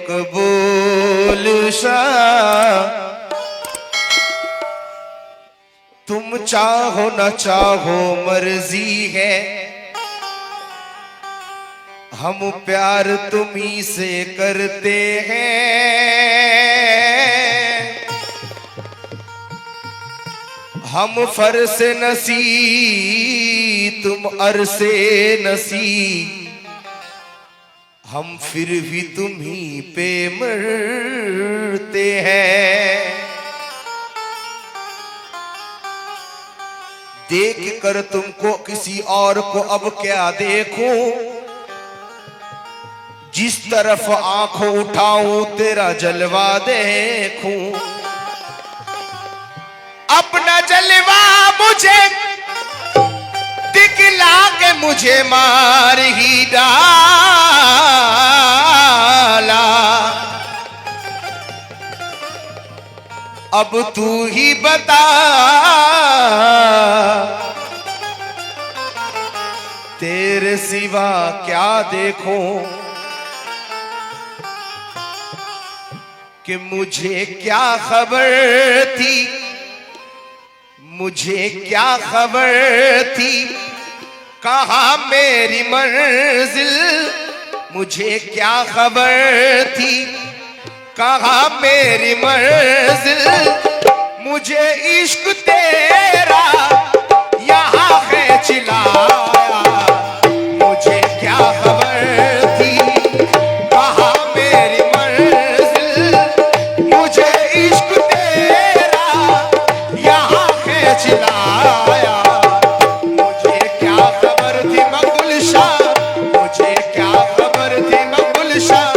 मकबूल शाह, तुम चाहो न चाहो मर्जी है, हम प्यार तुम्ही से करते हैं। हम फरस नसी तुम अरसे नसी, हम फिर भी तुम्ही पे मरते हैं। देख कर तुमको किसी और को अब क्या देखूं, जिस तरफ आंखों उठाऊं तेरा जलवा देखूं। अपना जलवा मुझे दिखला के मुझे मार ही डाला, अब तू ही बता तेरे सिवा क्या देखूं, कि मुझे क्या खबर थी, मुझे क्या खबर थी कहाँ मेरी मंजिल, मुझे क्या खबर थी कहाँ मेरी मंजिल। मुझे इश्क तेरा यहाँ खींच लाया, मुझे क्या खबर थी कहाँ मेरी मंजिल। मुझे इश्क तेरा यहाँ खींच लाया, मुझे क्या खबर थी मकबूल शाह, मुझे क्या खबर थी मकबूल शाह,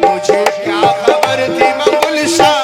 मुझे क्या खबर थी मकबूल शाह।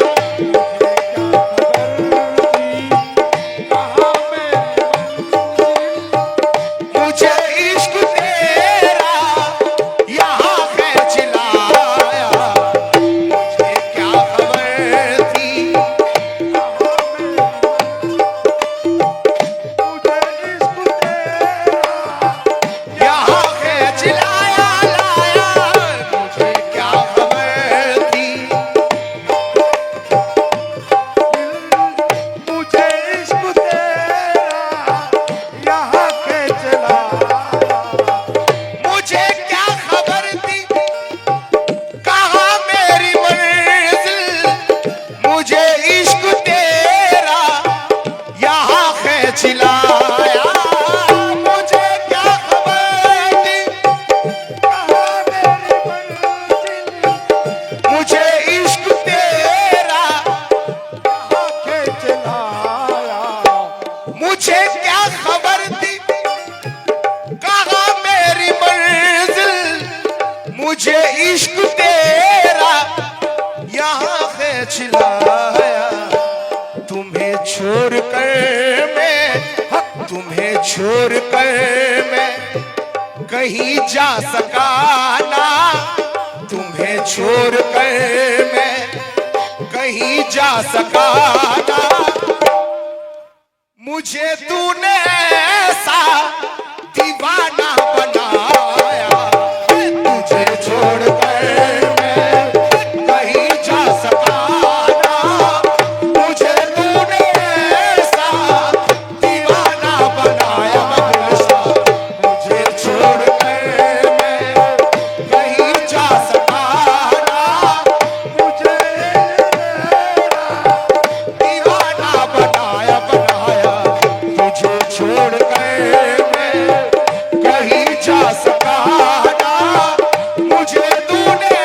मुझे क्या खबर थी कहाँ मेरी मंजिल, मुझे इश्क तेरा यहाँ खींच लाया। तुम्हें छोड़कर मैं, तुम्हें छोड़कर मैं कहीं जा सका ना, तुम्हें छोड़कर मैं कहीं जा सका ना। मुझे तूने ऐसा दीवाना बनाया, तुझे छोड़कर मैं कहीं जा सका ना। मुझे तूने ऐसा दीवाना बनाया मकबूल शाह, मुझे छोड़कर मैं कहीं जा सका ना। मुझे दीवाना बनाया तुझे छोड़कर मैं कहीं जा सका ना। मुझे तूने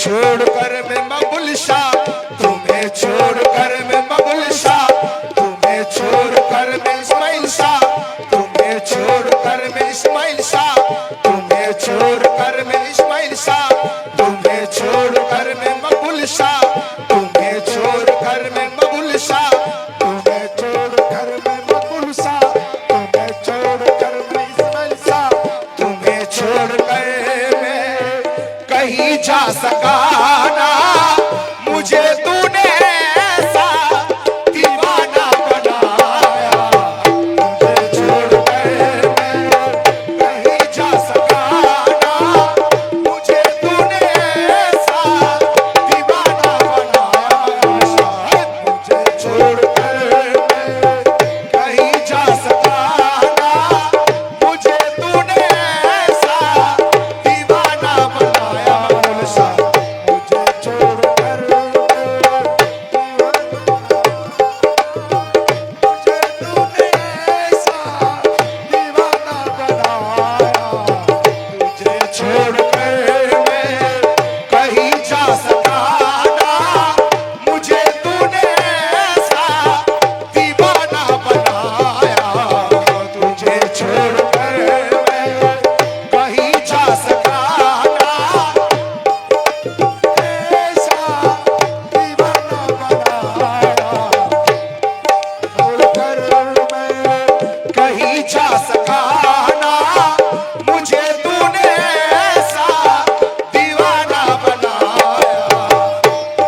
छोड़कर मैं मकबूल शाह, तुम्हें छोड़कर मैं मकबूल शाह, तुम्हें छोड़कर मैं इस्माइल शाह, तुम्हें छोड़कर मैं इस्माइल शाह, तुम्हें छोड़कर मैं इस्माइल शाह, तुम्हें छोड़कर मैं मकबूल शाह, तुम्हें छोड़कर मैं मकबूल शाह, तुम्हें छोड़कर मैं मकबूल शाह, तुम्हें छोड़कर मैं इस्माइल शाह, तुम्हें छोड़कर मैं कहीं जा सका ना, मुझे तूने ऐसा दीवाना बनाया, मुझे छोड़कर मैं कहीं जा सका ना, मुझे तूने ऐसा दीवाना बनाया, मुझे छोड़कर मैं कहीं जा सका ना, मुझे तूने ऐसा दीवाना बनाया, मुझे छोड़कर मुझे तूने ऐसा दीवाना बनाया, तुझे छोड़कर मैं कहीं जा सका ना, मुझे तूने ऐसा दीवाना बनाया, तुझे छोड़कर मैं कहीं जा सका ना, ऐसा दीवाना बनाया, छोड़कर मैं कहीं जा सका ना, मुझे तूने ऐसा दीवाना बनाया,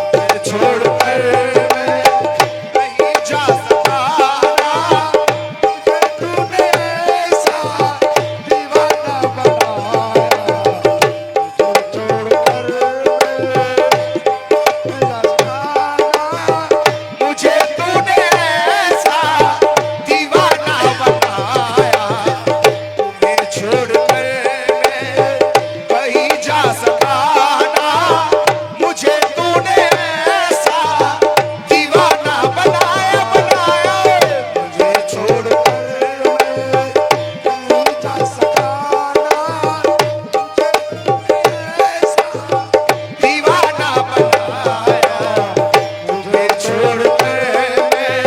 तुझे छोड़कर मैं कहीं जा सका ना, मुझे तूने ऐसा दीवाना बनाया, तुझे छोड़कर मुझे तूने ऐसा दीवाना बनाया, तुम्हें छोड़कर मैं कहीं जा सका ना, मुझे तूने ऐसा दीवाना बनाया, मुझे छोड़कर मैं कहीं जा सका ना, मुझे ऐसा दीवाना बनाया, मुझे छोड़कर मैं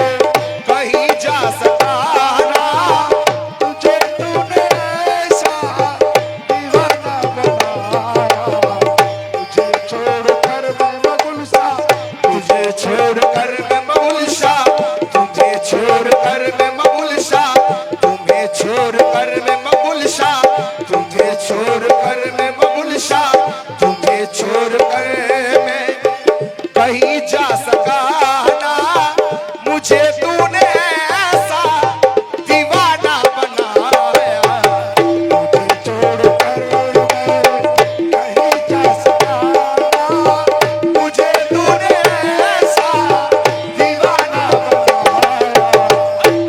कहीं जा सका ना, तुझे तूने ऐसा दीवाना बनाया, तुझे छोड़कर मैं मकबूल शाह, तुझे छोड़कर मैं मकबूल शाह, तुझे छोड़कर मैं मकबूल शाह, तुम्हें छोड़कर मैं मकबूल शाह, तुझे छोड़कर मैं मकबूल शाह, तुझे छोड़कर मैं कहीं जा सका ना, मुझे तूने ऐसा दीवाना बनाया, मुझे छोड़कर मैं कहीं जा सका ना, मुझे तूने ऐसा दीवाना बनाया,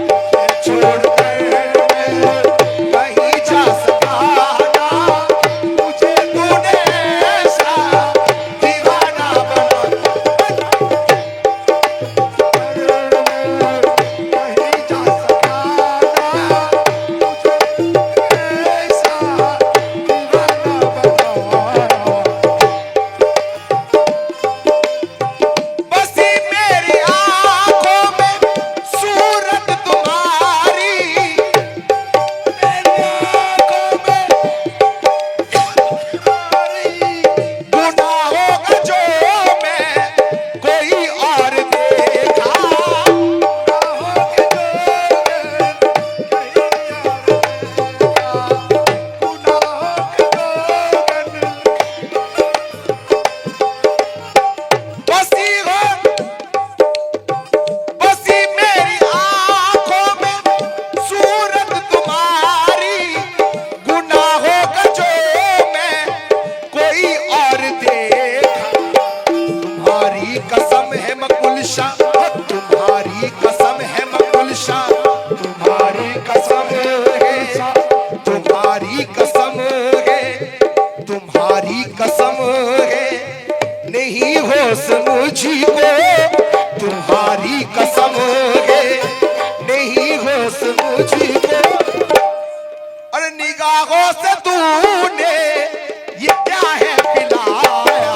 मुझे छोड़कर मैं कहीं जा सका ना, मुझे तूने ऐसा दीवाना बसी मेरी आंखों में सूरत तुम्हारी, मेरी आंखों में गुनाहों का जो मैं कोई और देखा, गुनाहों के जो मैं कहीं और देखा, गुनाहों के जो बसी हो, बसी मेरी आंखों में सूरत तुम्हारी, गुनाहों का जो मैं कोई और देखा, तुम्हारी कसम है मकबूल शाह, तुम्हारी कसम है मकबूल शाह, तुम्हारी कसम है, तुम्हारी कसम है, तुम्हारी कसम है, नहीं होश मुझको, तुम्हारी कसम है, नहीं होश मुझको, और निगाहों से तूने ये क्या है पिलाया,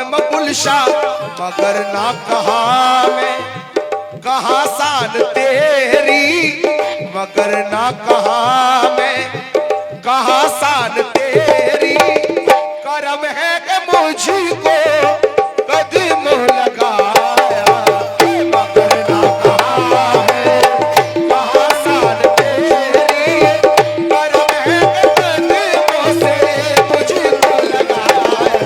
मगुलशा, मगर ना कहा मैं कहा शान तेरी, मगर ना कहा मैं कहा शान तेरी। करम है कि मुझको कदम लगाया, मगर ना कहा है कहा शान तेरी। करम है कि कदमों से मुझको लगाया,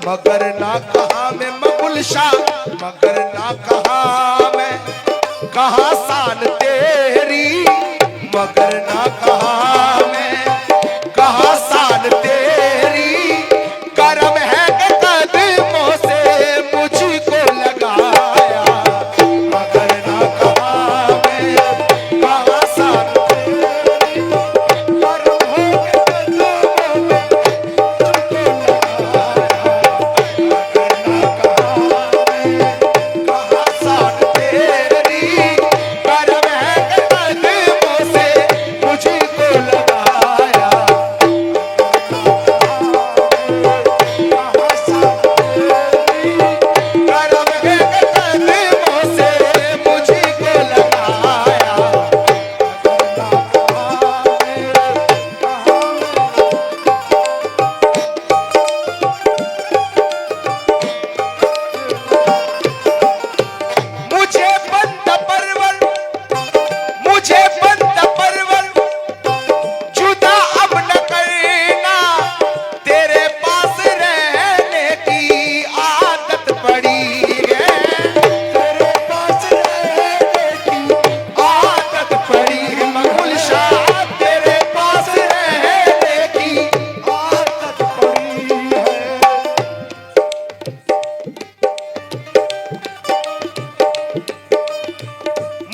मगर ना कहा मैं मगुलशा, मगर ना कहा मैं कहा शान तेरी, मगर ना कहा मैं कहा शान तेरी। करम है कि कदमों से मुझको लगाया, मगर ना कहा मैं कहा शान तेरी। करम है कि कदमों में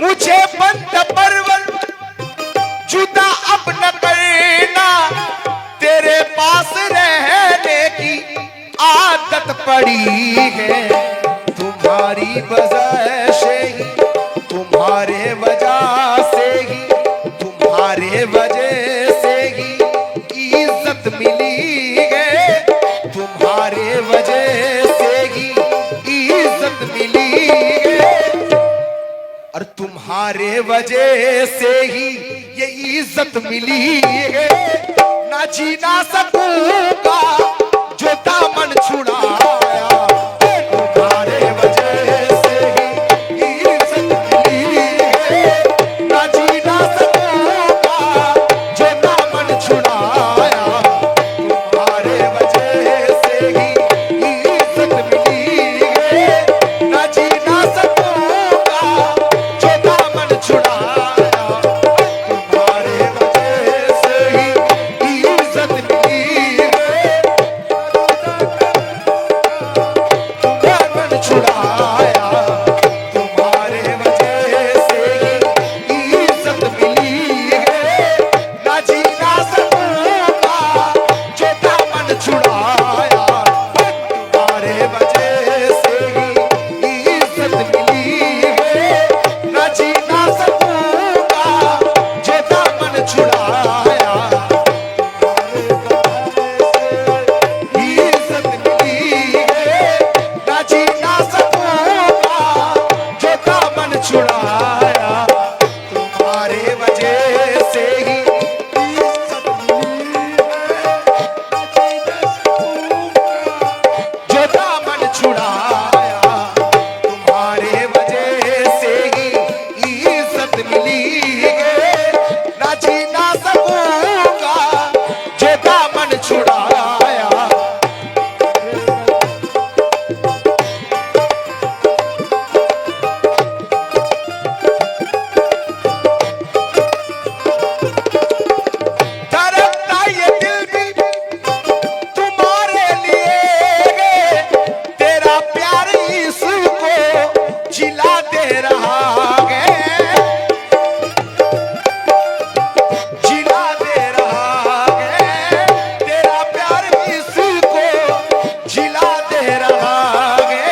मुझे बंद परवर जुदा अब न करना, तेरे पास रहने की आदत पड़ी है। तुम्हारी वजह से ही, तुम्हारे वजह से ही, तुम्हारे वजह से ही इज्जत मिली है। तुम्हारे वजह से ही इज्जत मिली है, और तुम्हारे वजह से ही ये इज्जत मिली है। ना जी ना सकूंगा जो दामन छुड़ाया, तुम्हारे वजह से ही इज्जत मिली है। ना जी ना सकूंगा जो दामन छुड़ाया, तुम्हारे वजह से ही इज्जत मिली है। ना जी ना सकूंगा जो दामन छुड़ाया, तुम्हारे वजह से ही इज्जत मिली है। राहत मिली है, ना जी ना सकूंगा जो दामन छुड़ाया। धड़कता ये दिल भी तुम्हारे लिए, तेरा प्यार इसको जिला दे रहा है, जिला दे रहा है, तेरा प्यार इसको जिला दे रहा है।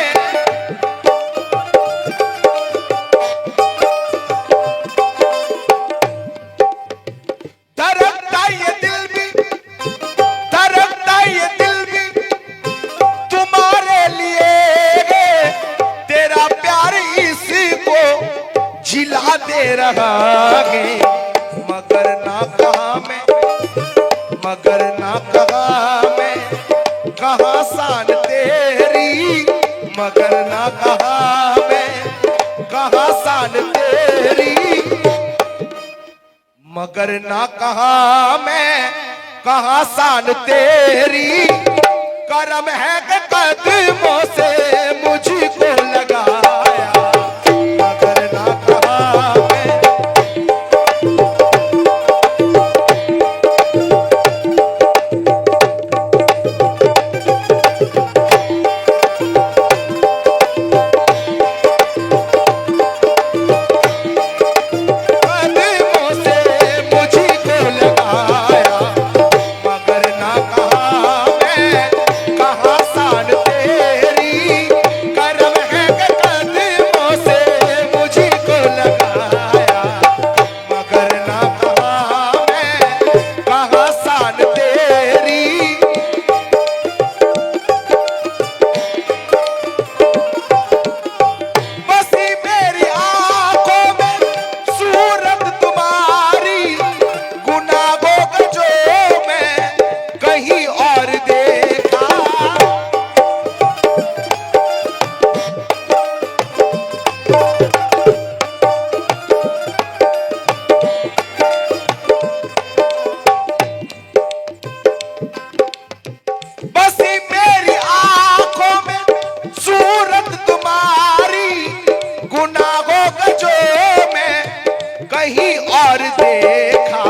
धड़कता ये दिल भी, धड़कता ये दिल भी तुम्हारे लिए, तेरा प्यार इसको जिला दे रहा है। मगर ना कहा मैं, मगर ना कहा मैं कहाँ शान तेरी, मगर ना कहा मैं कहाँ शान तेरी, मगर ना कहा मैं कहाँ शान तेरी। करम है कि कदमों से मुझको लगाया, मगर ना कहा मैं, कदमों से मुझको लगाया, मगर ना कहा मैं कहाँ शान तेरी। करम है कि कदमों से मुझको लगाया, मगर ना कहा मैं कहाँ शान तेरी। बसी मेरी आंखों में सूरत तुम्हारी, गुनाहों का जो मैं कहीं और देखा। बसी मेरी आंखों में सूरत तुम्हारी, गुनाहों का जो मैं कहीं और देखा।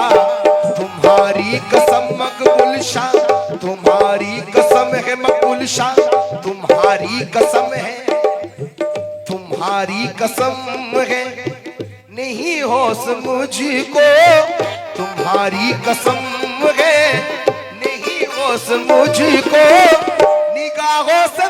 तुम्हारी कसम मकबूल शाह, तुम्हारी कसम है मकबूल शाह, तुम्हारी कसम है, तुम्हारी कसम है, नहीं होश मुझको, तुम्हारी कसम है, नहीं होश मुझको, निगाहों से